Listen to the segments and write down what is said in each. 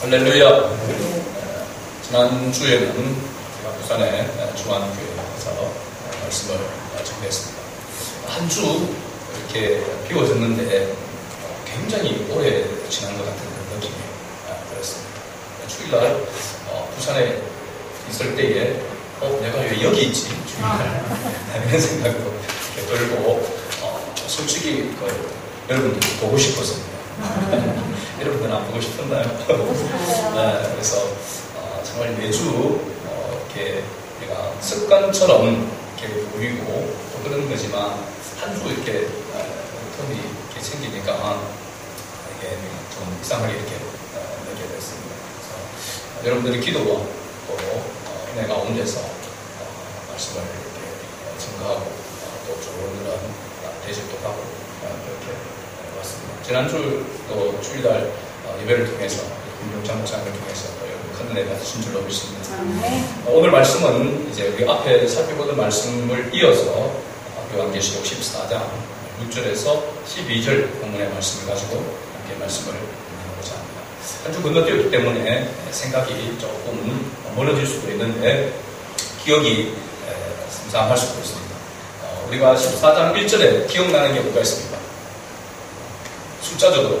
할렐루야. 지난주에는 제가 부산의 중앙교회에서 말씀을 전했습니다. 한 주 이렇게 비워졌는데 굉장히 오래 지난 것 같은 그런 느낌이 들었습니다. 주일날 부산에 있을 때에 내가 왜 여기 있지? 주일날 이런 생각도 들고 솔직히 여러분들 보고 싶었습니다. 여러분들은 안 보고 싶었나요? 그래서 정말 매주 이렇게 우리가 습관처럼 이렇게 보이고 또 그런 거지만 한 주 이렇게 텀이 이렇게 생기니까 이게 좀 이상하게 이렇게 느끼게 됐습니다. 그래서 여러분들의 기도와 또 은혜 가운데서 말씀을 이렇게 증거하고 또 좋은 그런 대접도 하고 그렇게 왔습니다. 지난주 또 주일날 예배를 통해서 김병찬 목사님을 통해서 큰 은혜 받으신 줄로 믿습니다. 오늘 말씀은 이제 우리 앞에 살펴보던 말씀을 이어서 요한계시록 14장 6절에서 12절 본문의 말씀을 가지고 함께 말씀을 나누고자 합니다. 한 주 건너뛰었기 때문에 생각이 조금 멀어질 수도 있는데 기억이 슴슴할 수도 있습니다. 우리가 14장 1절에 기억나는 게 뭐가 있습니까? 숫자적으로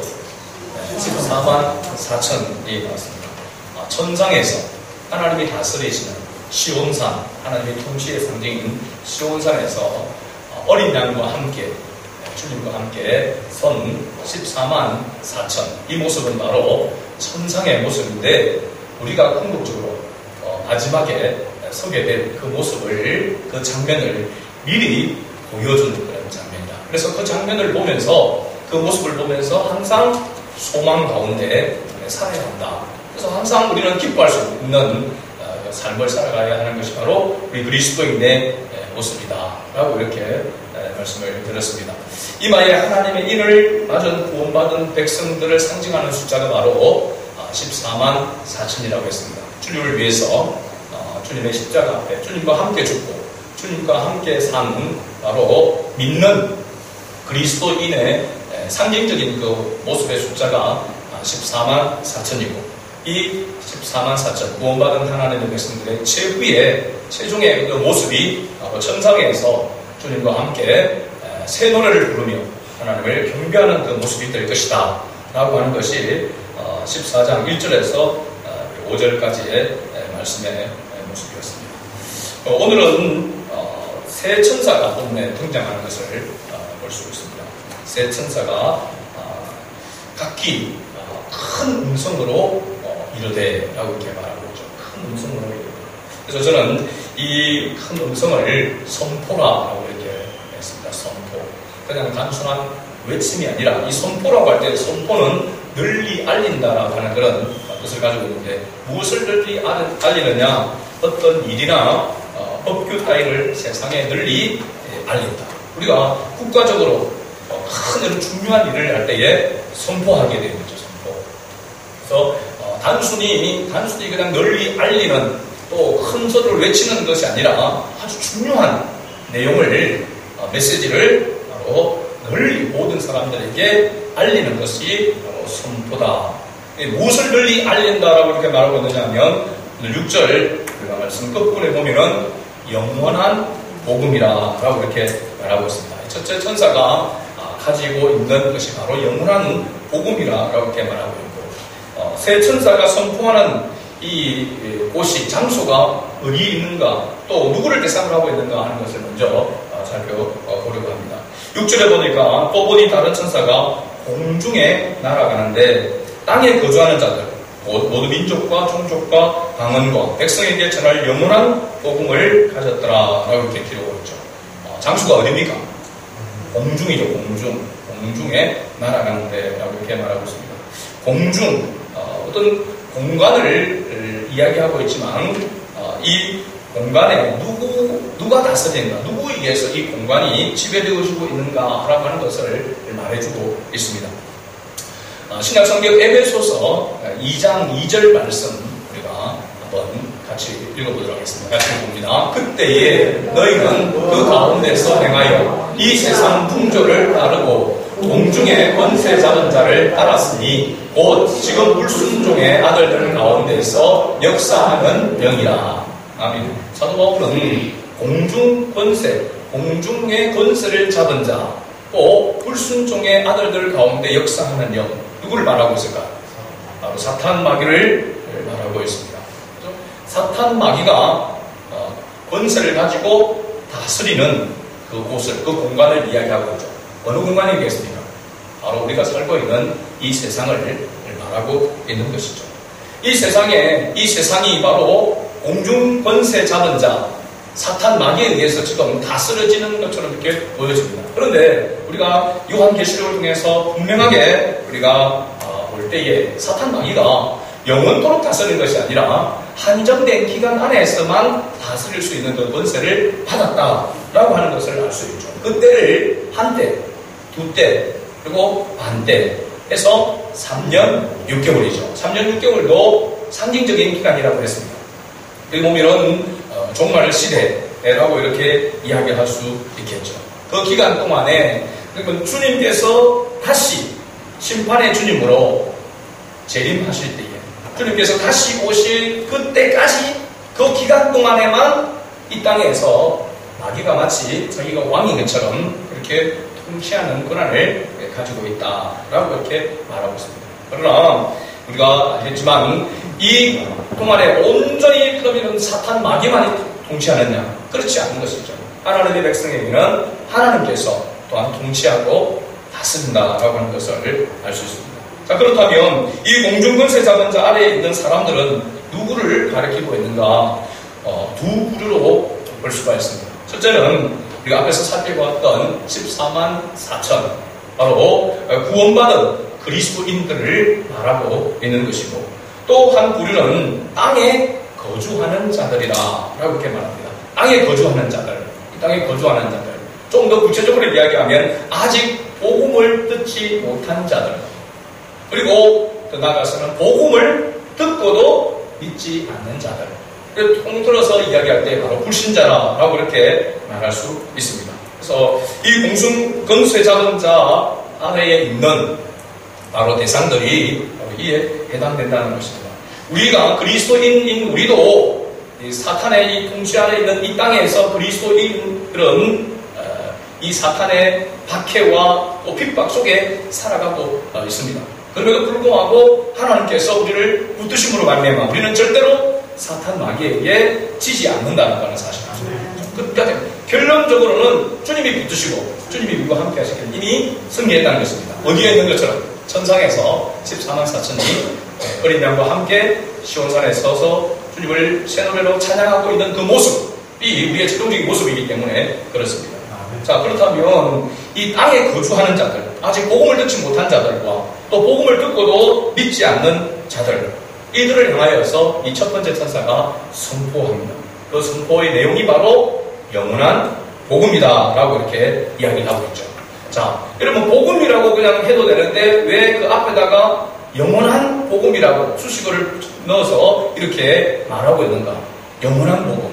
14만 4천이 나왔습니다. 천상에서 하나님이 다스리시는 시온산, 하나님의 통치의 상징인 시온산에서 어린 양과 함께 주님과 함께 선 14만 4천, 이 모습은 바로 천상의 모습인데 우리가 궁극적으로 마지막에 서게 될 그 모습을, 그 장면을 미리 보여주는 그런 장면이다. 그래서 그 장면을 보면서, 그 모습을 보면서 항상 소망 가운데 살아야 한다. 그래서 항상 우리는 기뻐할 수 있는 삶을 살아가야 하는 것이 바로 우리 그리스도인의 모습이다 라고 이렇게 말씀을 드렸습니다. 이마에 하나님의 인을 맞은 구원받은 백성들을 상징하는 숫자가 바로 14만 4천이라고 했습니다. 주님을 위해서 주님의 십자가 앞에 주님과 함께 죽고 주님과 함께 사는 바로 믿는 그리스도인의 상징적인 그 모습의 숫자가 14만 4천이고 이 14만 4천 구원받은 하나님의 백성들의 최종의 그 모습이 천상에서 주님과 함께 새 노래를 부르며 하나님을 경배하는 그 모습이 될 것이다 라고 하는 것이 14장 1절에서 5절까지의 말씀의 모습이었습니다. 오늘은 새 천사가 본문에 등장하는 것을 볼 수 있습니다. 새 천사가 각기 큰 음성으로 이르되 라고 이렇게 말하고 있죠. 큰 음성으로 이르되. 그래서 저는 이 큰 음성을 선포라고 이렇게 했습니다. 선포. 그냥 단순한 외침이 아니라 이 선포라고 할 때 선포는 널리 알린다라고 하는 그런 뜻을 가지고 있는데 무엇을 널리 알리느냐? 어떤 일이나 법규 따위를 세상에 널리 알린다. 우리가 국가적으로 큰 이런 중요한 일을 할 때에 선포하게 되는 거죠. 선포. 그래서 단순히 그냥 널리 알리는 또 큰 소리를 외치는 것이 아니라 아주 중요한 내용을 메시지를 바로 널리 모든 사람들에게 알리는 것이 바로 선포다. 무엇을 널리 알린다라고 이렇게 말하고 있느냐 하면 오늘 6절 우리가 말씀 끝부분에 보면은 영원한 복음이라고 이렇게 말하고 있습니다. 첫째 천사가 가지고 있는 것이 바로 영원한 복음이라고 이렇게 말하고 있고 새 천사가 선포하는 이 곳이 장소가 어디에 있는가 또 누구를 대상으로 하고 있는가 하는 것을 먼저 살펴보려고 합니다. 6절에 보니까 또 보니 다른 천사가 공중에 날아가는데 땅에 거주하는 자들 모두 민족과 종족과 방언과 백성에게 전할 영원한 복음을 가졌더라 라고 이렇게 기록하고 있죠. 장소가 어디입니까? 공중이죠. 공중에 날아가는데 라고 이렇게 말하고 있습니다. 공중 어떤 공간을 이야기하고 있지만 이 공간에 누가 다스리는가, 누구에 의해서 이 공간이 지배되어지고 있는가라고 하는 것을 말해주고 있습니다. 신약성경 에베소서 2장 2절 말씀 우리가 한번 같이 읽어보도록 하겠습니다. 같이 봅니다. 그때에 너희는 그 가운데서 행하여 이 세상 풍조를 따르고 공중의 권세 잡은 자를 따랐으니 곧 지금 불순종의 아들들 가운데서 역사하는 영이라. 아멘. 사도 바울은 공중 권세, 공중의 권세를 잡은 자, 또 불순종의 아들들 가운데 역사하는 영, 누구를 말하고 있을까? 바로 사탄 마귀를 말하고 있습니다. 사탄 마귀가 권세를 가지고 다스리는 그 곳을, 그 공간을 이야기하고 있죠. 어느 공간이겠습니까? 바로 우리가 살고 있는 이 세상을 말하고 있는 것이죠. 이 세상이 바로 공중 권세 잡은 자, 사탄 마귀에 의해서 지금 다스려지는 것처럼 이렇게 보여집니다. 그런데 우리가 요한계시록을 통해서 분명하게 우리가 볼 때에 사탄 마귀가 영원토록 다스리는 것이 아니라 한정된 기간 안에서만 다스릴 수 있는 그 권세를 받았다라고 하는 것을 알 수 있죠. 그 때를 한때, 두때, 그리고 반때 해서 3년 6개월이죠. 3년 6개월도 상징적인 기간이라고 했습니다. 여기 보면은 종말 시대라고 이렇게 이야기할 수 있겠죠. 그 기간 동안에 그러면 주님께서 다시 심판의 주님으로 재림하실 때에 주님께서 다시 오실 그때까지 그 기간 동안에만 이 땅에서 마귀가 마치 자기가 왕인 것처럼 그렇게 통치하는 권한을 가지고 있다라고 이렇게 말하고 있습니다. 그러나 우리가 알겠지만 이 동안에 온전히 그러면 사탄 마귀만이 통치하느냐? 그렇지 않은 것이죠. 하나님의 백성에게는 하나님께서 또한 통치하고 다스린다라고 하는 것을 알 수 있습니다. 자, 그렇다면 이 공중권세 잡은 자 아래에 있는 사람들은 누구를 가리키고 있는가? 두 부류로 볼 수가 있습니다. 첫째는 우리가 앞에서 살펴보았던 14만 4천, 바로 구원받은 그리스도인들을 말하고 있는 것이고, 또 한 부류는 땅에 거주하는 자들이다 라고 이렇게 말합니다. 땅에 거주하는 자들, 이 땅에 거주하는 자들. 좀 더 구체적으로 이야기하면 아직 복음을 듣지 못한 자들, 그리고 더 나아가서는 복음을 듣고도 믿지 않는 자들. 통틀어서 이야기할 때 바로 불신자라고 이렇게 말할 수 있습니다. 그래서 이 공중권세 잡은 자 아래에 있는 바로 대상들이 바로 이에 해당된다는 것입니다. 우리가 그리스도인인 우리도 이 사탄의 이 통치 아래 있는 이 땅에서 그리스도인들은 이 사탄의 박해와 또 핍박 속에 살아가고 있습니다. 그럼에도 불구하고 하나님께서 우리를 붙드심으로 말미암아 우리는 절대로 사탄 마귀에게 지지 않는다는 사실입니다. 끝까지 결론적으로는 주님이 붙드시고 주님이 우리와 함께 하시기를 이미 승리했다는 것입니다. 어디에 있는 것처럼 천상에서 14만 4천이 어린 양과 함께 시온산에 서서 주님을 새노래로 찬양하고 있는 그 모습이 우리의 최종적인 모습이기 때문에 그렇습니다. 자, 그렇다면 이 땅에 거주하는 자들, 아직 복음을 듣지 못한 자들과 또 복음을 듣고도 믿지 않는 자들, 이들을 향하여서 이 첫 번째 천사가 선포합니다. 그 선포의 내용이 바로 영원한 복음이다 라고 이렇게 이야기를 하고 있죠. 자, 여러분 복음이라고 그냥 해도 되는데 왜 그 앞에다가 영원한 복음이라고 수식어를 넣어서 이렇게 말하고 있는가? 영원한 복음.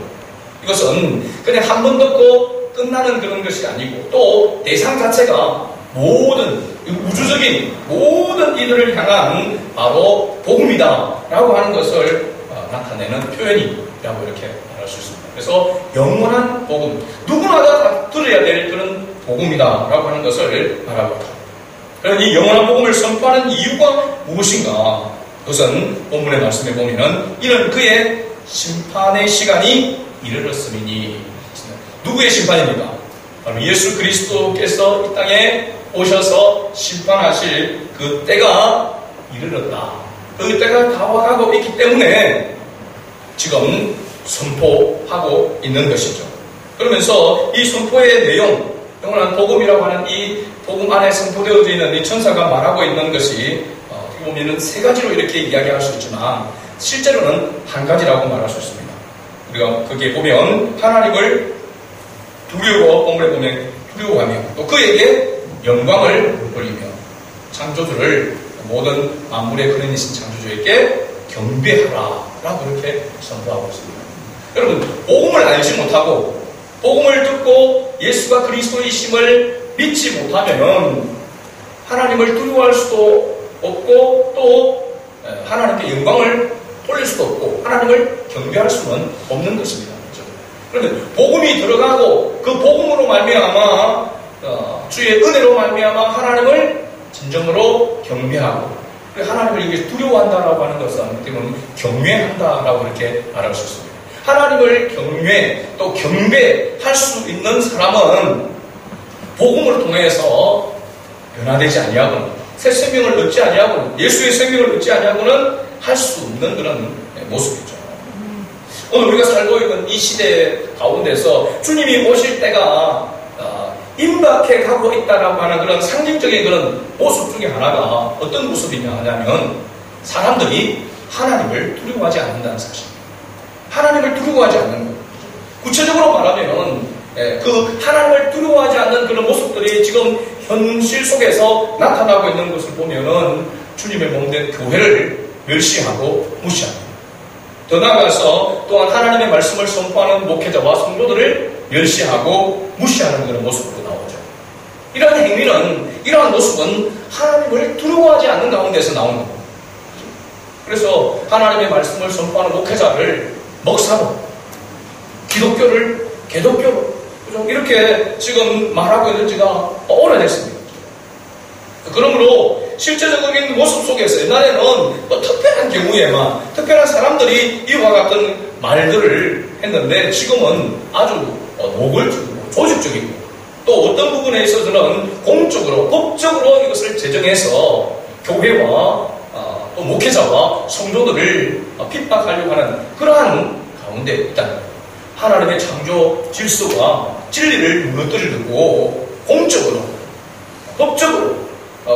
이것은 그냥 한 번 듣고 끝나는 그런 것이 아니고 또 대상 자체가 모든 우주적인 모든 이들을 향한 바로 복음이다 라고 하는 것을 나타내는 표현이라고 이렇게 말할 수 있습니다. 그래서 영원한 복음, 누구나 다 들어야 될 그런 복음이다 라고 하는 것을 말하고 있다. 그럼 이 영원한 복음을 선포하는 이유가 무엇인가? 그것은 본문의 말씀에 보면은 이는 그의 심판의 시간이 이르렀음이니. 누구의 심판입니까? 바로 예수 그리스도께서 이 땅에 오셔서 심판하실 그 때가 이르렀다. 그 때가 다가가고 있기 때문에 지금 선포하고 있는 것이죠. 그러면서 이 선포의 내용, 영원한 복음이라고 하는 이 복음 안에 선포되어져 있는 이 천사가 말하고 있는 것이 어떻게 보면 세 가지로 이렇게 이야기할 수 있지만 실제로는 한 가지라고 말할 수 있습니다. 우리가 거기에 보면 하나님을 두려워, 본문에 보면 두려워하며 또 그에게 영광을 돌리며 창조주를 모든 만물의 근원이신 창조주에게 경배하라 라고 이렇게 선포하고 있습니다. 여러분, 복음을 알지 못하고 복음을 듣고 예수가 그리스도이심을 믿지 못하면 하나님을 두려워할 수도 없고 또 하나님께 영광을 돌릴 수도 없고 하나님을 경배할 수는 없는 것입니다. 그런데 복음이 들어가고 그 복음으로 말미암아 주의 은혜로 말미암아 하나님을 진정으로 경배하고 하나님을 이게 두려워한다라고 하는 것은 어떻게 보면 경외한다라고 이렇게 말할 수 있습니다. 하나님을 또 경배할 수 있는 사람은 복음을 통해서 변화되지 아니하고는 새 생명을 얻지 아니하고는 예수의 생명을 얻지 아니하고는 할 수 없는 그런 모습이죠. 오늘 우리가 살고 있는 이 시대 가운데서 주님이 오실 때가 임박해 가고 있다라고 하는 그런 상징적인 그런 모습 중에 하나가 어떤 모습이냐 하냐면 사람들이 하나님을 두려워하지 않는다는 사실입니다. 하나님을 두려워하지 않는 것. 구체적으로 말하면 그 하나님을 두려워하지 않는 그런 모습들이 지금 현실 속에서 나타나고 있는 것을 보면은 주님의 몸된 교회를 멸시하고 무시합니다. 더 나아가서 또한 하나님의 말씀을 선포하는 목회자와 성도들을 멸시하고 무시하는 그런 모습으로 나오죠. 이러한 모습은 하나님을 두려워하지 않는 가운데서 나오는 겁니다. 그래서 하나님의 말씀을 선포하는 목회자를 먹사로, 기독교를 개독교로 이렇게 지금 말하고 있는 지가 오래됐습니다. 그러므로 실제적인 모습 속에서 옛날에는 특별한 경우에만 특별한 사람들이 이와 같은 말들을 했는데 지금은 아주 노골적이고 조직적이고 또 어떤 부분에 있어서는 공적으로 법적으로 이것을 제정해서 교회와 또 목회자와 성도들을 핍박하려고 하는 그러한 가운데 있다는 거예요. 하나님의 창조 질서와 진리를 무너뜨리고 공적으로 법적으로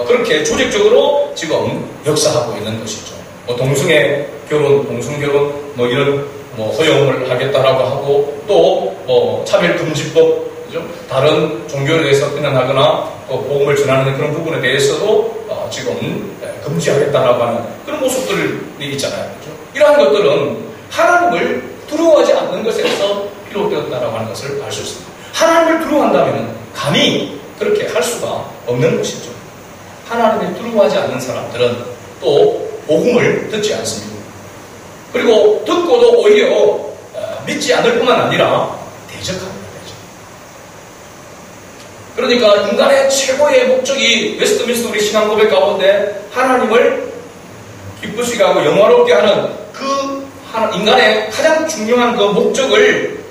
그렇게 조직적으로 지금 역사하고 있는 것이죠. 동성애 결혼, 동성결혼 이런 허용을 하겠다라고 하고 또 차별금지법 그죠? 다른 종교에 대해서 비난하거나 복음을 전하는 그런 부분에 대해서도 지금 금지하겠다라고 하는 그런 모습들이 있잖아요. 그죠? 이러한 것들은 하나님을 두려워하지 않는 것에서 비롯되었다라고 하는 것을 알 수 있습니다. 하나님을 두려워한다면 감히 그렇게 할 수가 없는 것이죠. 하나님을 두려워하지 않는 사람들은 또 복음을 듣지 않습니다. 그리고 듣고도 오히려 믿지 않을 뿐만 아니라 대적합니다. 그러니까 인간의 최고의 목적이 웨스트민스터 우리 신앙 고백 가운데 하나님을 기쁘시게 하고 영화롭게 하는 그 인간의 가장 중요한 그 목적을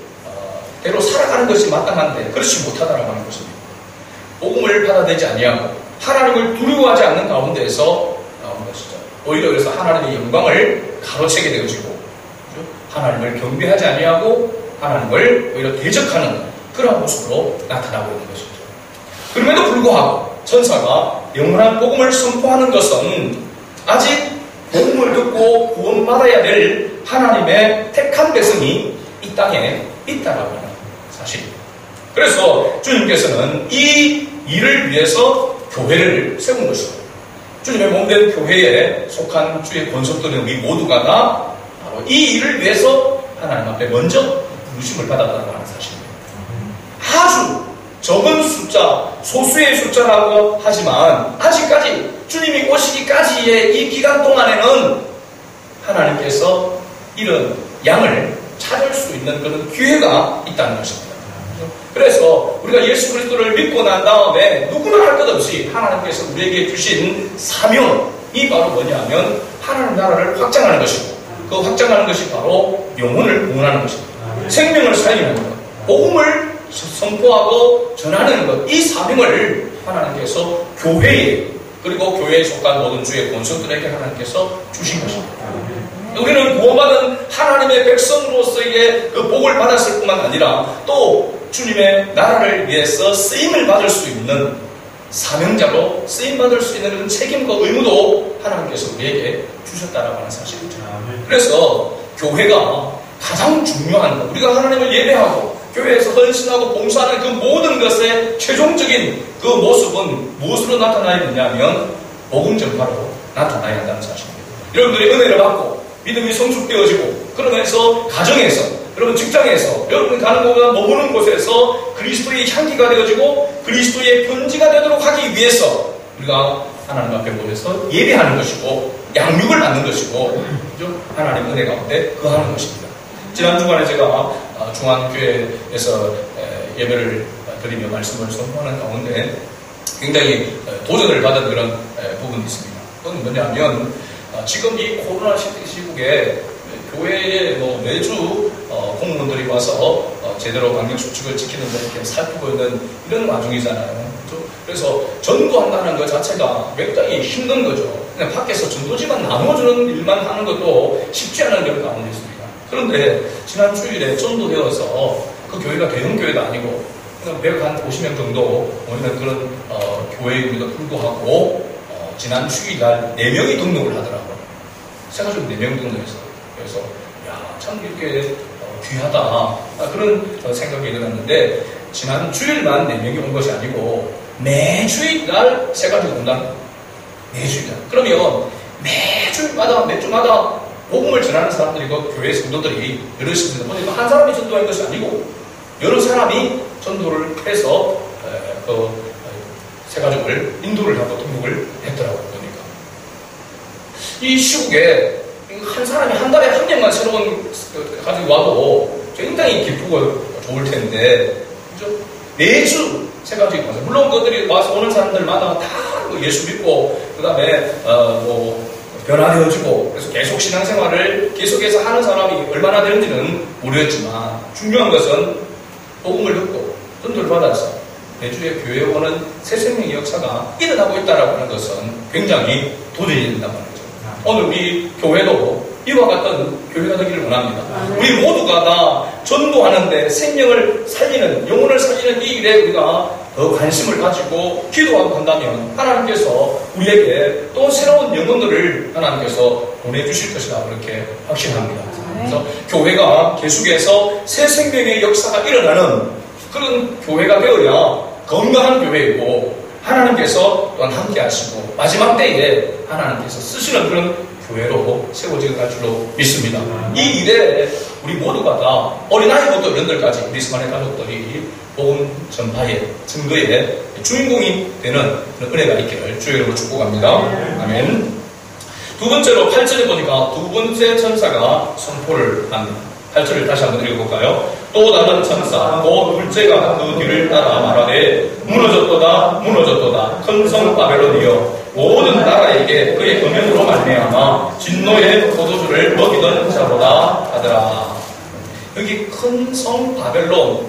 대로 살아가는 것이 마땅한데 그렇지 못하다라고 하는 것입니다. 복음을 받아들이지 아니하고 하나님을 두려워하지 않는 가운데에서 나오는 것이죠. 오히려 그래서 하나님의 영광을 가로채게 되어지고 하나님을 경배하지 아니하고 하나님을 오히려 대적하는 그런 모습으로 나타나고 있는 것이죠. 그럼에도 불구하고 천사가 영원한 복음을 선포하는 것은 아직 복음을 듣고 구원받아야 될 하나님의 택한 백성이 이 땅에 있다라고 하는 사실입니다. 그래서 주님께서는 이 일을 위해서 교회를 세운 것이고 주님의 몸된 교회에 속한 주의 권속들은 우리 모두가 다 바로 이 일을 위해서 하나님 앞에 먼저 부르심을 받았다고 하는 사실입니다. 아주 적은 숫자, 소수의 숫자라고 하지만 아직까지 주님이 오시기까지의 이 기간 동안에는 하나님께서 이런 양을 찾을 수 있는 그런 기회가 있다는 것입니다. 그래서 우리가 예수 그리스도를 믿고 난 다음에 누구나 할 것 없이 하나님께서 우리에게 주신 사명이 바로 뭐냐면 하나님 나라를 확장하는 것이고 그 확장하는 것이 바로 영혼을 구원하는 것입니다. 생명을 살리는 것, 복음을 선포하고 전하는 것, 이 사명을 하나님께서 교회에 그리고 교회에 속한 모든 주의 권속들에게 하나님께서 주신 것입니다. 우리는 구원받은 하나님의 백성으로서의 그 복을 받았을 뿐만 아니라 또 주님의 나라를 위해서 쓰임을 받을 수 있는 사명자로 쓰임받을 수 있는 그런 책임과 의무도 하나님께서 우리에게 주셨다라고 하는 사실이죠. 그래서 교회가 가장 중요한 것, 우리가 하나님을 예배하고 교회에서 헌신하고 봉사하는 그 모든 것의 최종적인 그 모습은 무엇으로 나타나야 되냐면 복음 전파로 나타나야 한다는 사실입니다. 여러분들이 은혜를 받고 믿음이 성숙되어지고 그러면서 가정에서 여러분 직장에서 여러분이 가는 곳과 머무는 곳에서 그리스도의 향기가 되어지고 그리스도의 편지가 되도록 하기 위해서 우리가 하나님 앞에 모여서 예배하는 것이고 양육을 받는 것이고 하나님의 은혜 가운데 거하는 것입니다. 지난 주간에 제가 중앙교회에서 예배를 드리며 말씀을 선포하는 가운데 굉장히 도전을 받은 그런 부분이 있습니다. 그건 뭐냐면 지금 이 코로나 시국에 교회에 매주 공무원들이 와서 제대로 방역수칙을 지키는데 이렇게 살피고 있는 이런 와중이잖아요. 그래서 전도한다는 것 자체가 굉장히 힘든 거죠. 그냥 밖에서 전도지만 나눠주는 일만 하는 것도 쉽지 않은 그런 가운데 있습니다. 그런데 지난 주일에 전도되어서 그 교회가 대형 교회도 아니고 그냥 150명 정도 모이는 그런 교회임에도 불구하고 지난 주일날 4명이 등록을 하더라고요. 세가지고 4명 등록했어요. 그래서 참 이렇게 귀하다 그런 생각이 일어났는데 지난 주일만 4명이 온 것이 아니고 매주일날 세가지고 온다. 매주일날. 그러면 매주마다 복음을 전하는 사람들이고 교회 성도들이 여러 시대다 보니까 한 사람이 전도한 것이 아니고 여러 사람이 전도를 해서 세가족을 인도를 하고 등록을 했더라고요. 보니까 이 시국에 한 사람이 한 달에 한 명만 새로운 가지고 와도 굉장히 기쁘고 좋을 텐데 그죠? 매주 세가족이 와서 물론 그들이 와서 오는 사람들마다 다 예수 믿고 그 다음에 변화되어지고 그래서 계속 신앙생활을 계속해서 하는 사람이 얼마나 되는지는 모르겠지만 중요한 것은 복음을 듣고 전도를 받아서 매주에 교회에 오는 새 생명의 역사가 일어나고 있다고 하는 것은 굉장히 도전이 된다는 거죠. 오늘 우리 교회도 이와 같은 교회가 되기를 원합니다. 우리 모두가 다 전도하는데 생명을 살리는 영혼을 살리는 이 일에 우리가 더 관심을 가지고 기도하고 한다면 하나님께서 우리에게 또 새로운 영혼들을 하나님께서 보내주실 것이다 그렇게 확신합니다. 그래서 교회가 계속해서 새 생명의 역사가 일어나는 그런 교회가 되어야 건강한 교회이고 하나님께서 또한 함께 하시고 마지막 때에 하나님께서 쓰시는 그런 교회로 세워질 줄로 믿습니다. 이 일에 우리 모두가 다 어린아이부터 어른들까지 우리 스마일 가족들이 복음 전파의 증거의 주인공이 되는 그런 은혜가 있기를 주의 이름으로 축복합니다. 아멘. 두 번째로 8절에 보니까 두 번째 천사가 선포를 합니다. 8절을 다시 한번 읽어볼까요? 또 다른 천사 곧 둘째가 그 뒤를 따라 말하되 무너졌도다 무너졌도다 큰 성 바벨론이여 모든 나라에게 그의 음행으로 말미암아 진노의 포도주를 먹이던 자로다 하더라. 여기 큰 성 바벨론은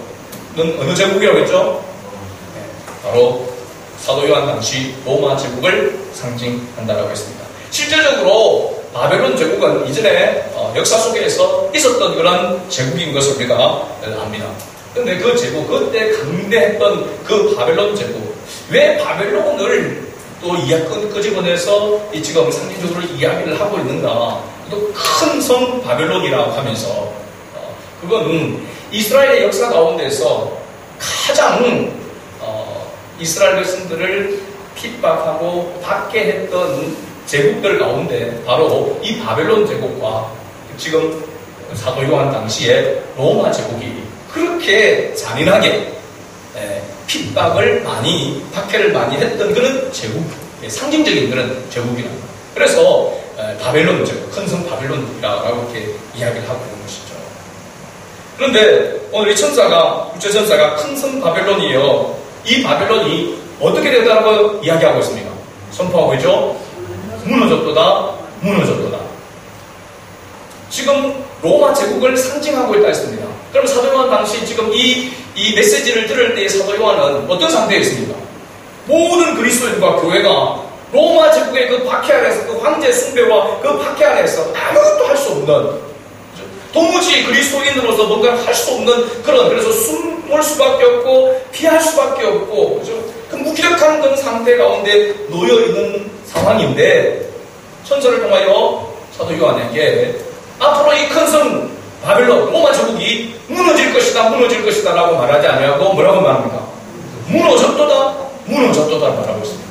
어느 제국이라고 했죠? 바로 사도 요한 당시 로마 제국을 상징한다라고 했습니다. 실제적으로 바벨론 제국은 이전에 역사 속에서 있었던 그런 제국인 것을 우리가 압니다. 그런데 그 제국, 그때 강대했던 그 바벨론 제국, 왜 바벨론을 또 끄집어내서 지금 상징적으로 이야기를 하고 있는가? 또 큰 성 바벨론이라고 하면서 그건 이스라엘의 역사 가운데서 가장 이스라엘 백성들을 핍박하고 받게 했던 제국들 가운데 바로 이 바벨론 제국과 지금 사도 요한 당시에 로마 제국이 그렇게 잔인하게 핍박을 많이 박해를 많이 했던 그런 제국, 상징적인 그런 제국이다. 그래서 바벨론 제국, 큰 성 바벨론이라고 이렇게 이야기를 하고 있는 것이죠. 그런데 오늘 이 천사가 둘째 천사가 큰 성 바벨론이요. 이 바벨론이 어떻게 되었다고 이야기하고 있습니까? 선포하고 있죠. 무너졌도다, 무너졌도다. 지금 로마 제국을 상징하고 있다 했습니다. 그럼 사도 요한 당시 지금 이 메시지를 들을 때 사도 요한은 어떤 상태에 있습니까? 모든 그리스도인과 교회가 로마 제국의 그 박해 아래에서 그 황제 숭배와 그 박해 아래에서 아무것도 할 수 없는 도무지 그리스도인으로서 뭔가를 할 수 없는 그래서 숨을 수밖에 없고 피할 수밖에 없고 그 무기력한 그런 상태 가운데 놓여 있는 상황인데 천사를 통하여 사도 요한에게 앞으로 이 큰 성 바벨론 로마 제국이 무너질 것이다 라고 말하지 아니하고 뭐라고 말합니까? 무너졌도다 말하고 있습니다.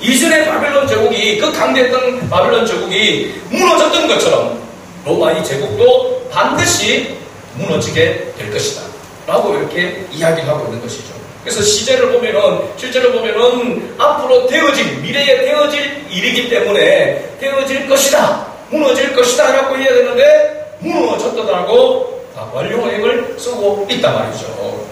이전의 바벨론 제국이 그 강대했던 바벨론 제국이 무너졌던 것처럼 로마 이 제국도 반드시 무너지게 될 것이다 라고 이렇게 이야기를 하고 있는 것이죠. 그래서 실제로 보면은 앞으로 미래에 되어질 일이기 때문에 되어질 것이다, 무너질 것이다 라고 해야 되는데 무너졌다고 완료형을 쓰고 있단 말이죠.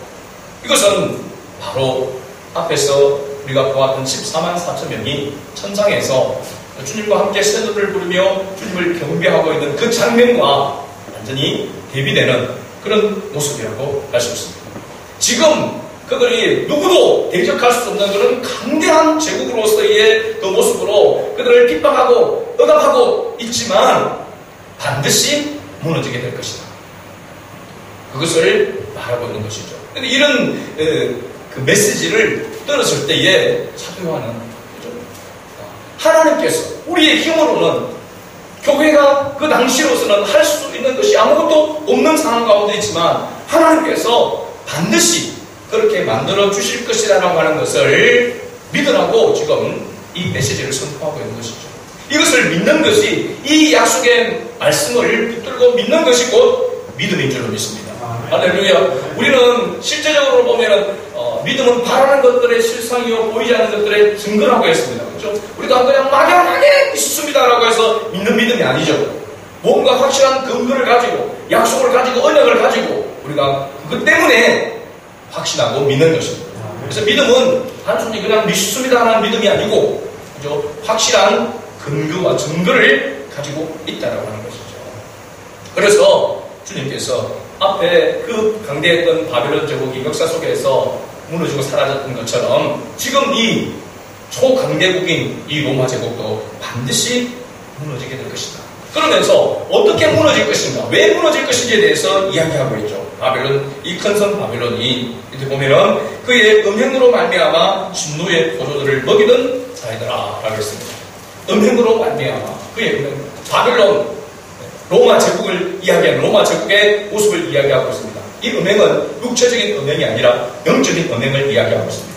이것은 바로 앞에서 우리가 보았던 14만 4천 명이 천상에서 주님과 함께 새노래를 부르며 주님을 경배하고 있는 그 장면과 완전히 대비되는 그런 모습이라고 할 수 있습니다. 지금 그들이 누구도 대적할 수 없는 그런 강대한 제국으로서의 그 모습으로 그들을 핍박하고 억압하고 있지만 반드시 무너지게 될 것이다. 그것을 말하고 있는 것이죠. 그런데 이런 그 메시지를 들었을 때에 사도 요한은 하나님께서 우리의 힘으로는 교회가 그 당시로서는 할 수 있는 것이 아무것도 없는 상황 가운데 있지만 하나님께서 반드시 그렇게 만들어 주실 것이라고 하는 것을 믿으라고 지금 이 메시지를 선포하고 있는 것이죠. 이것을 믿는 것이 이 약속의 말씀을 붙들고 믿는 것이 곧 믿음인 줄로 믿습니다. 할렐루야. 우리는 실제적으로 보면은 믿음은 바라는 것들의 실상이요 보이지 않는 것들의 증거라고 했습니다. 그렇죠? 우리가 그냥 막연하게 믿습니다라고 해서 믿는 믿음이 아니죠. 뭔가 확실한 근거를 가지고 약속을 가지고 언약을 가지고 우리가 그것 때문에 확신하고 믿는 것입니다. 그래서 믿음은 단순히 그냥 믿습니다 하는 믿음이 아니고 그렇죠? 확실한 근거와 증거를 가지고 있다라고 하는 것이죠. 그래서 주님께서 앞에 그 강대했던 바벨론 제국이 역사 속에서 무너지고 사라졌던 것처럼 지금 이 초강대국인 이 로마 제국도 반드시 무너지게 될 것이다. 그러면서 어떻게 무너질 것인가, 왜 무너질 것인지에 대해서 이야기하고 있죠. 바벨론, 이 큰 성 바벨론이 이렇게 보면은 그의 음행으로 말미암아 진노의 포도들을 먹이던 자이더라 라고 했습니다. 음행으로 말미암아 그의 음행, 바벨론 로마 제국을 이야기하는 로마 제국의 모습을 이야기하고 있습니다. 이 음행은 육체적인 음행이 아니라 영적인 음행을 이야기하고 있습니다.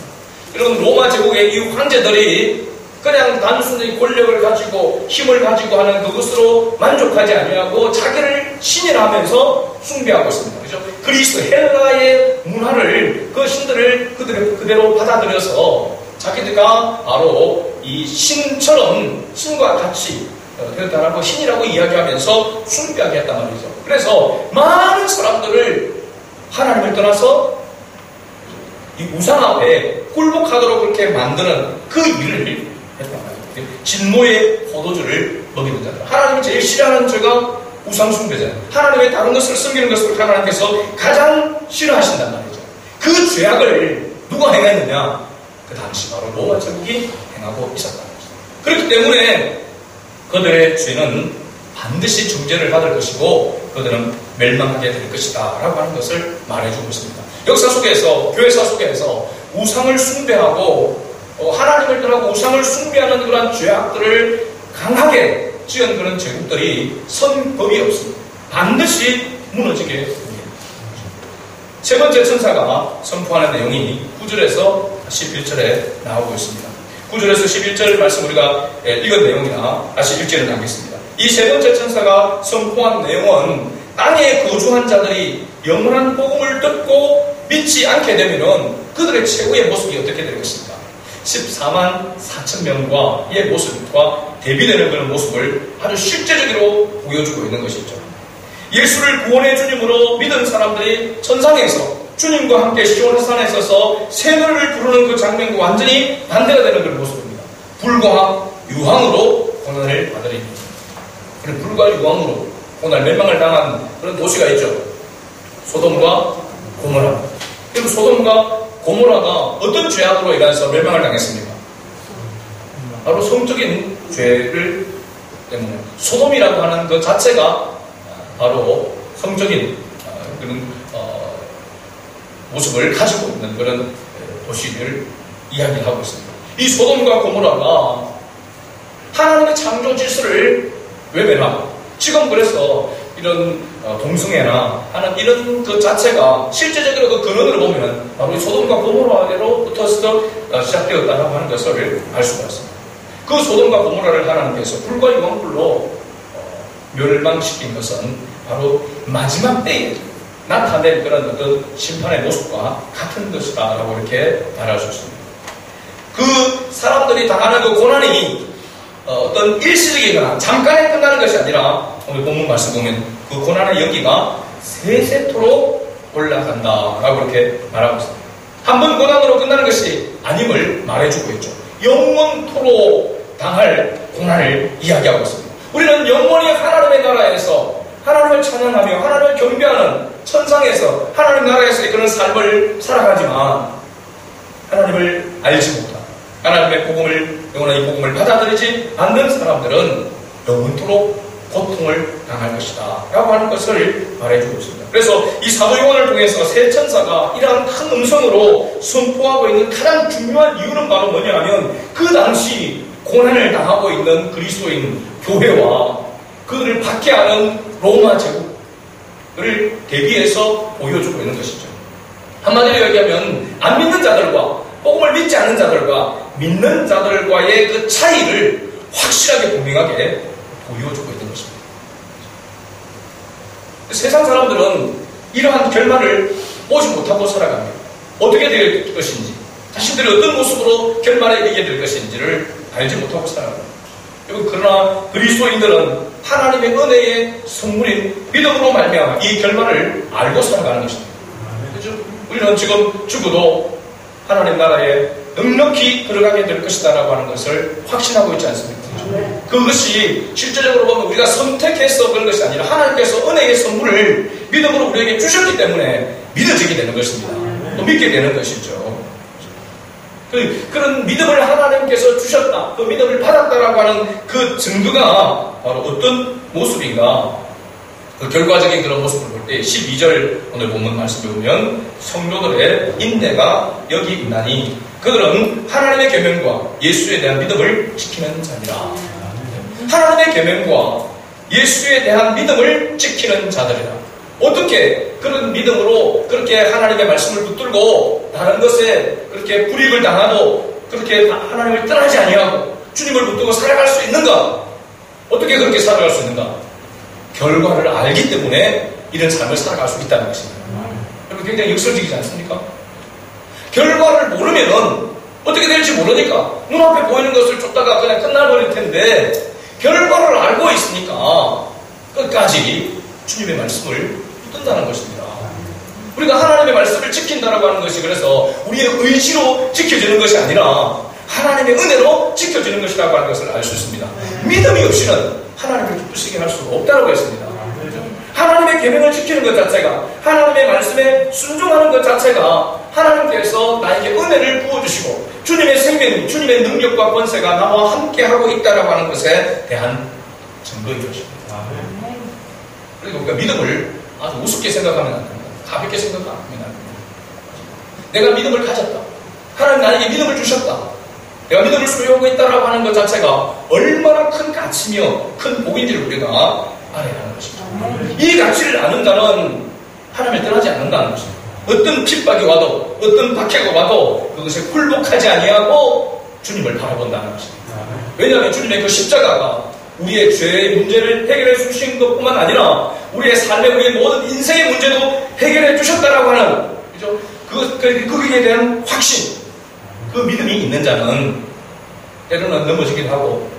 여러분, 로마 제국의 이 황제들이 그냥 단순히 권력을 가지고 힘을 가지고 하는 그것으로 만족하지 아니하고 자기를 신이라면서 숭배하고 있습니다. 그죠? 그리스 헬라의 문화를 그 신들을 그대로 받아들여서 자기들과 바로 이 신처럼 신과 같이 되었다라고 신이라고 이야기하면서 숭배하게 했단 말이죠. 그래서 많은 사람들을 하나님을 떠나서 이 우상 앞에 굴복하도록 그렇게 만드는 그 일을 했단 말이죠. 진노의 포도주를 먹이는 자들. 하나님이 제일 싫어하는 죄가 우상 숭배잖아요. 하나님의 다른 것을 섬기는 것을 하나님께서 가장 싫어하신단 말이죠. 그 죄악을 누가 행했느냐? 그 당시 바로 로마 제국이 행하고 있었단 말이죠. 그렇기 때문에 그들의 죄는 반드시 중재를 받을 것이고 그들은 멸망하게 될 것이다 라고 하는 것을 말해주고 있습니다. 역사 속에서, 교회사 속에서 우상을 숭배하고 하나님을 떠나고 우상을 숭배하는 그런 죄악들을 강하게 지은 그런 제국들이 선 법이 없습니다. 반드시 무너지게 됩니다. 세 번째 천사가 선포하는 내용이 9절에서 11절에 나오고 있습니다. 9절에서 11절 말씀 우리가 읽은 내용이나 다시 읽지는 않겠습니다. 이 세 번째 천사가 선포한 내용은 땅에 거주한 자들이 영원한 복음을 듣고 믿지 않게 되면 그들의 최후의 모습이 어떻게 될 것인가? 14만 4천 명과의 모습과 대비되는 그런 모습을 아주 실제적으로 보여주고 있는 것이죠. 예수를 구원의 주님으로 믿은 사람들이 천상에서 주님과 함께 시온산에 서서 새노래를 부르는 그 장면과 완전히 반대가 되는 그런 모습입니다. 불과 유황으로 고난을 받으리니. 불과 유황으로 고난 멸망을 당한 그런 도시가 있죠. 소돔과 고모라. 그럼 소돔과 고모라가 어떤 죄악으로 인해서 멸망을 당했습니까? 바로 성적인 죄를 때문에. 소돔이라고 하는 그 자체가 바로 성적인 그런 모습을 가지고 있는 그런 도시를 이야기하고 있습니다. 이 소돔과 고모라가 하나님의 창조 질서를 외면하고 지금 그래서 이런 동성애나 하는 이런 그 자체가 실제적으로 그 근원으로 보면 바로 이 소돔과 고모라로부터 시작되었다고 하는 것을 알 수가 있습니다. 그 소돔과 고모라를 하나님께서 불과 유황불로 멸망시킨 것은 바로 마지막 때에 나타낸 그런 어떤 심판의 모습과 같은 것이다라고 이렇게 말할 수 있습니다. 그 사람들이 당하는 그 고난이 어떤 일시적이거나 잠깐에 끝나는 것이 아니라 오늘 본문 말씀 보면 그 고난의 연기가 세세토록 올라간다라고 이렇게 말하고 있습니다. 한 번 고난으로 끝나는 것이 아님을 말해주고 있죠. 영원토록 당할 고난을 이야기하고 있습니다. 우리는 영원히 하나님의 나라에서 하나님을 찬양하며 하나님을 경배하는 천상에서 하나님 나라에서의 그런 삶을 살아가지만 하나님을 알지 못한 하나님의 복음을 영원한 이 복음을 받아들이지 않는 사람들은 영원토록 고통을 당할 것이다 라고 하는 것을 말해주고 있습니다. 그래서 이 사도 요한을 통해서 새 천사가 이러한 큰 음성으로 선포하고 있는 가장 중요한 이유는 바로 뭐냐 하면 그 당시 고난을 당하고 있는 그리스도인 교회와 그들을 박해하는 로마 제국을 대비해서 보여주고 있는 것이죠. 한마디로 얘기하면 안 믿는 자들과 복음을 믿지 않는 자들과 믿는 자들과의 그 차이를 확실하게 분명하게 보여주고 있는 것입니다. 세상 사람들은 이러한 결말을 보지 못하고 살아갑니다. 어떻게 될 것인지, 자신들이 어떤 모습으로 결말에 이르게 될 것인지를 알지 못하고 살아갑니다. 그러나 그리스도인들은 하나님의 은혜의 선물인 믿음으로 말미암아 이 결말을 알고 살아가는 것입니다. 그렇죠? 우리는 지금 죽어도 하나님 나라에 넉넉히 들어가게 될 것이다라고 하는 것을 확신하고 있지 않습니까? 그것이 실제적으로 보면 우리가 선택해서 그런 것이 아니라 하나님께서 은혜의 선물을 믿음으로 우리에게 주셨기 때문에 믿어지게 되는 것입니다. 또 믿게 되는 것이죠. 그런 믿음을 하나님께서 주셨다, 그 믿음을 받았다라고 하는 그 증거가 바로 어떤 모습인가? 그 결과적인 그런 모습을 볼 때 12절 오늘 본문 말씀을 보면 성도들의 인내가 여기 있나니 그들은 하나님의 계명과 예수에 대한 믿음을 지키는 자니라. 하나님의 계명과 예수에 대한 믿음을 지키는 자들이라. 어떻게 그런 믿음으로 그렇게 하나님의 말씀을 붙들고 다른 것에 그렇게 불이익을 당하도 그렇게 하나님을 떠나지 아니하고 주님을 붙들고 살아갈 수 있는가? 어떻게 그렇게 살아갈 수 있는가? 결과를 알기 때문에 이런 삶을 살아갈 수 있다는 것입니다. 여러분 굉장히 역설적이지 않습니까? 결과를 모르면은 어떻게 될지 모르니까 눈앞에 보이는 것을 쫓다가 그냥 끝나버릴 텐데 결과를 알고 있으니까 끝까지 주님의 말씀을 붙든다는 것입니다. 우리가 하나님의 말씀을 지킨다라고 하는 것이 그래서 우리의 의지로 지켜지는 것이 아니라 하나님의 은혜로 지켜지는 것이라고 하는 것을 알 수 있습니다. 믿음이 없이는 하나님을 기쁘시게 할 수가 없다고 했습니다. 하나님의 계명을 지키는 것 자체가, 하나님의 말씀에 순종하는 것 자체가 하나님께서 나에게 은혜를 부어주시고 주님의 생명, 주님의 능력과 권세가 나와 함께하고 있다라고 하는 것에 대한 증거인 것입니다. 그리고 우리가 믿음을 아주 우습게 생각하면 안 됩니다. 가볍게 생각하면 안 됩니다. 내가 믿음을 가졌다. 하나님 나에게 믿음을 주셨다. 내가 믿음을 소유하고 있다라고 하는 것 자체가 얼마나 큰 가치며 큰 복인지를 우리가 알아야 하는 것입니다. 이 가치를 아는 자는 하나님을 떠나지 않는다는 것입니다. 어떤 핍박이 와도 어떤 박해가 와도 그것에 굴복하지 아니하고 주님을 바라본다는 것입니다. 왜냐하면 주님의 그 십자가가 우리의 죄의 문제를 해결해 주신 것뿐만 아니라 우리의 삶의 우리의 모든 인생의 문제도 해결해 주셨다라고 하는 그죠? 그에 대한 확신, 그 믿음이 있는 자는 때로는 넘어지기도 하고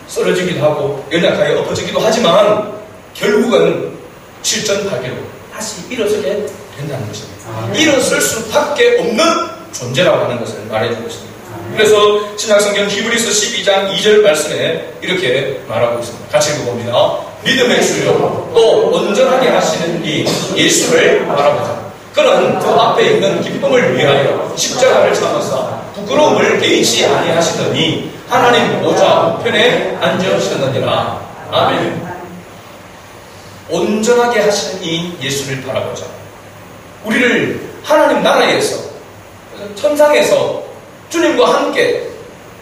쓰러지기도 하고 연약하게 엎어지기도 하지만 결국은 실전파기로 다시 일어서게 된다는 것입니다. 일어설 수밖에 없는 존재라고 하는 것을 말해주고 있습니다. 그래서 신약성경 히브리서 12장 2절 말씀에 이렇게 말하고 있습니다. 같이 읽어봅니다. 믿음의 주요 또 온전하게 하시는 이 예수를 바라보자. 그는 그 앞에 있는 기쁨을 위하여 십자가를 참으사 부끄러움을 개의치 아니하시더니 하나님 보좌 우편에 앉으셨느니라. 아멘. 온전하게 하시는 이 예수를 바라보자. 우리를 하나님 나라에서 천상에서 주님과 함께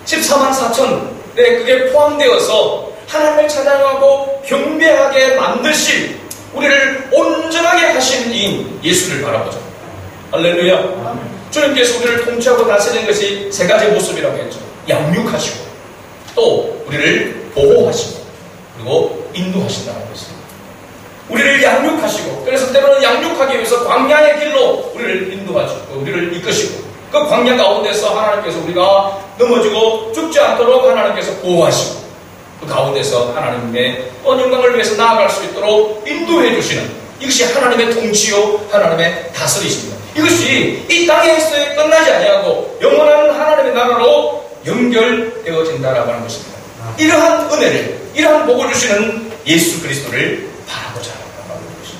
14만 4천에 그게 포함되어서 하나님을 찬양하고 경배하게 만드실 우리를 온전하게 하시는 이 예수를 바라보자. 할렐루야. 주님께서 우리를 통치하고 다스리는 것이 세 가지 모습이라고 했죠. 양육하시고 또 우리를 보호하시고 그리고 인도하신다고 했습니다. 우리를 양육하시고, 그래서 때로는 양육하기 위해서 광야의 길로 우리를 인도하시고 우리를 이끄시고, 그 광야 가운데서 하나님께서 우리가 넘어지고 죽지 않도록 하나님께서 보호하시고, 그 가운데서 하나님의 영광을 위해서 나아갈 수 있도록 인도해 주시는, 이것이 하나님의 통치요 하나님의 다스리십니다. 이것이 이 땅에서의 끝나지 아니하고 영원한 하나님의 나라로 연결되어진다라고 하는 것입니다. 이러한 은혜를, 이러한 복을 주시는 예수 그리스도를 바라보자 라는 것이죠.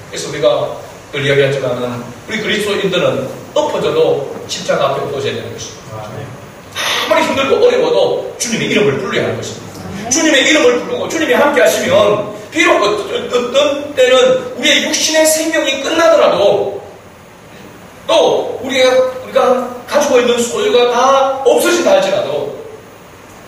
그래서 우리가 늘 이야기했지만은 우리 그리스도인들은 엎어져도 십자가 앞에 엎어져야 되는 것입니다. 아무리 힘들고 어려워도 주님의 이름을 불러야 하는 것입니다. 주님의 이름을 부르고 주님이 함께 하시면 비록 어떤 때는 우리의 육신의 생명이 끝나더라도, 또 우리가 가지고 있는 소유가 다 없어진다 할지라도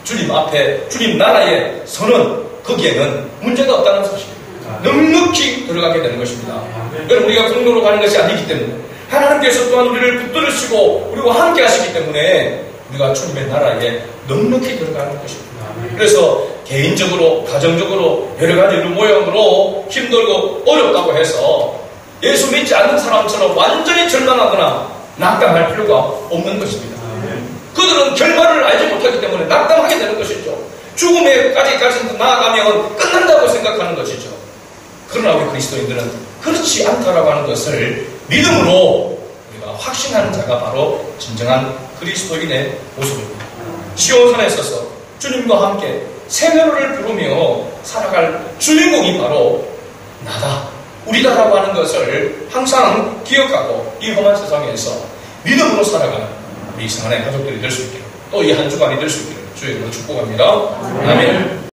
주님 앞에, 주님 나라에 서는 거기에는 문제가 없다는 사실입니다. 넉넉히 들어가게 되는 것입니다. 여러분, 우리가 공로로 가는 것이 아니기 때문에 하나님께서 또한 우리를 붙들으시고 우리와 함께 하시기 때문에 우리가 주님의 나라에 넉넉히 들어가는 것입니다. 그래서 개인적으로, 가정적으로 여러 가지 모양으로 힘들고 어렵다고 해서 예수 믿지 않는 사람처럼 완전히 절망하거나 낙담할 필요가 없는 것입니다. 그들은 결말을 알지 못하기 때문에 낙담하게 되는 것이죠. 죽음에까지 나아가면 끝난다고 생각하는 것이죠. 그러나 우리 그리스도인들은 그렇지 않다라고 하는 것을 믿음으로 우리가 확신하는 자가 바로 진정한 그리스도인의 모습입니다. 시온산에 서서 주님과 함께 새노래를 부르며 살아갈 주인공이 바로 나다, 우리다라고 하는 것을 항상 기억하고 이 험한 세상에서 믿음으로 살아가는 우리 이상한의 가족들이 될 수 있기를, 또 이 한 주간이 될 수 있기를 주의 이름으로 축복합니다. 아멘.